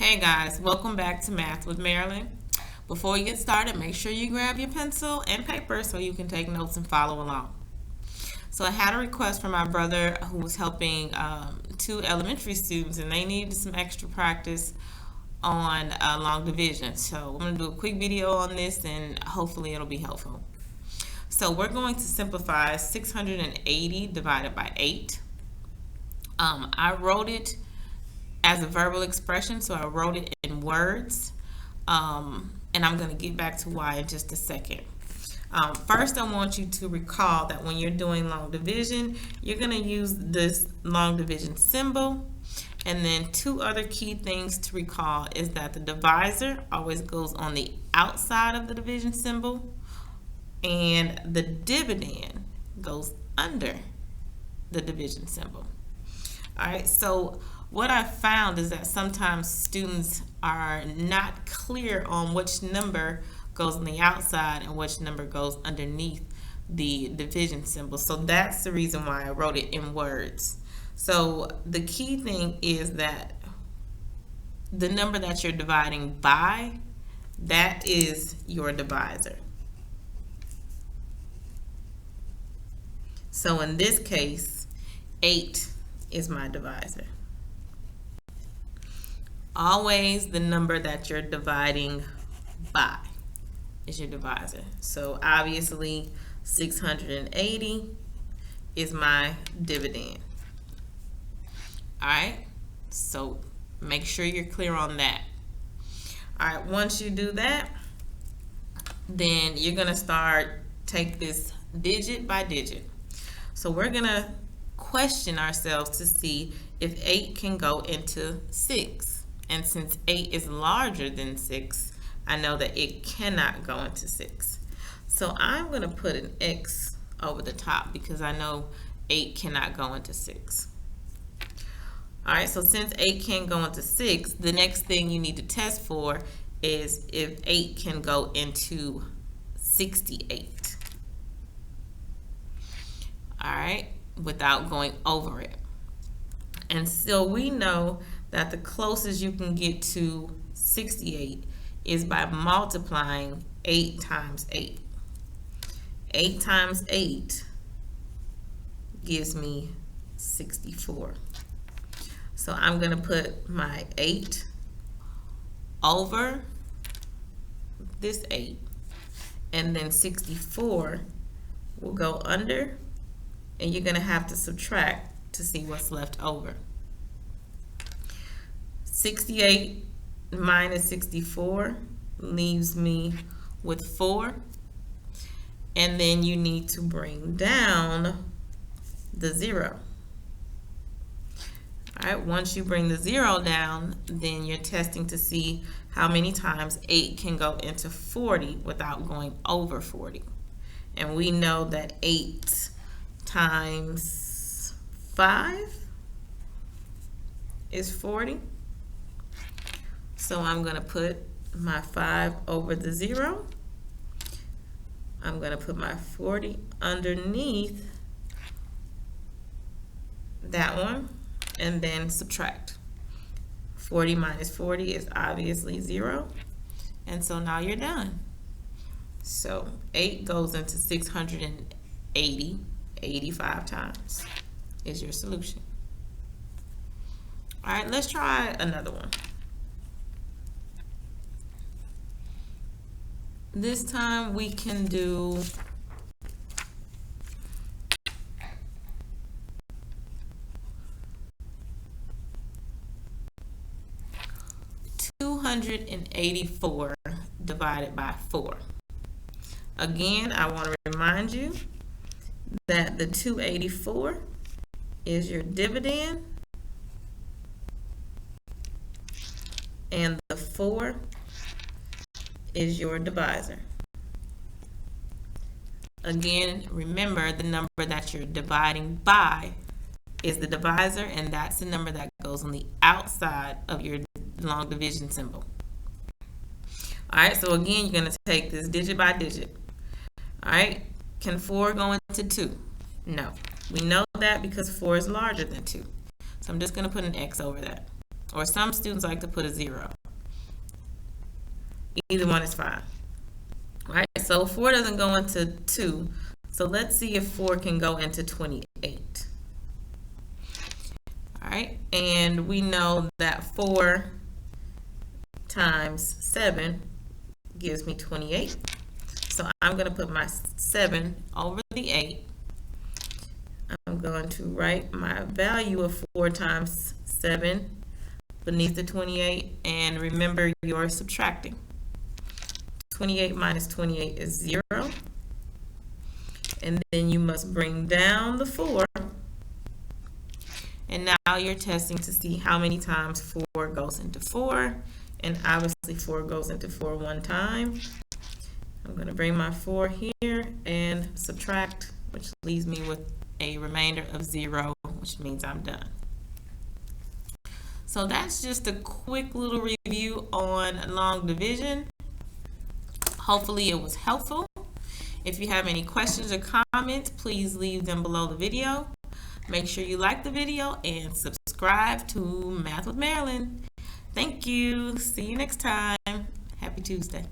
Hey guys, welcome back to Math with Marilyn. Before you get started, make sure you grab your pencil and paper so you can take notes and follow along. So I had a request from my brother who was helping two elementary students, and they needed some extra practice on long division. So I'm going to do a quick video on this and hopefully it'll be helpful. So we're going to simplify 680 divided by 8. I wrote it as a verbal expression, so I wrote it in words, and I'm going to get back to why in just a second. First, I want you to recall that when you're doing long division, you're going to use this long division symbol, and then two other key things to recall is that the divisor always goes on the outside of the division symbol, and the dividend goes under the division symbol. All right, so what I found is that sometimes students are not clear on which number goes on the outside and which number goes underneath the division symbol. So that's the reason why I wrote it in words. So the key thing is that the number that you're dividing by, that is your divisor. So in this case, 8 is my divisor. Always the number that you're dividing by is your divisor. So obviously 680 is my dividend. All right, so make sure you're clear on that. All right, once you do that, then you're gonna take this digit by digit. So we're gonna question ourselves to see if 8 can go into 6. And since 8 is larger than 6, I know that it cannot go into 6. So I'm going to put an X over the top because I know 8 cannot go into 6. All right, so since 8 can't go into 6, the next thing you need to test for is if 8 can go into 68. All right, without going over it. And so we know that the closest you can get to 68 is by multiplying 8 times 8. 8 times 8 gives me 64. So I'm going to put my 8 over this 8, and then 64 will go under, and you're going to have to subtract to see what's left over. 68 minus 64 leaves me with 4, and then you need to bring down the 0. All right, once you bring the 0 down, then you're testing to see how many times 8 can go into 40 without going over 40. And we know that 8 times 5 is 40. So I'm going to put my 5 over the 0. I'm going to put my 40 underneath that one, and then subtract. 40 minus 40 is obviously 0. And so now you're done. So 8 goes into 680, 85 times is your solution. All right, let's try another one. This time we can do 284 divided by 4. Again, I want to remind you that the 284 is your dividend, and the 4 is your divisor. Again, remember the number that you're dividing by is the divisor, and that's the number that goes on the outside of your long division symbol. All right, so again, you're going to take this digit by digit. All right, can 4 go into 2? No. We know that because 4 is larger than 2. So I'm just going to put an X over that. or some students like to put a 0. Either one is fine. All right, so 4 doesn't go into 2, so let's see if 4 can go into 28. All right, and we know that 4 times 7 gives me 28. So I'm going to put my 7 over the 8. I'm going to write my value of 4 times 7 beneath the 28, and remember you're subtracting. 28 minus 28 is 0. And then you must bring down the 4. And now you're testing to see how many times 4 goes into 4. And obviously 4 goes into 4 one time. I'm going to bring my 4 here and subtract, which leaves me with a remainder of 0, which means I'm done. So that's just a quick little review on long division. Hopefully it was helpful. If you have any questions or comments, please leave them below the video. Make sure you like the video and subscribe to Math with Marilyn. Thank you. See you next time. Happy Tuesday.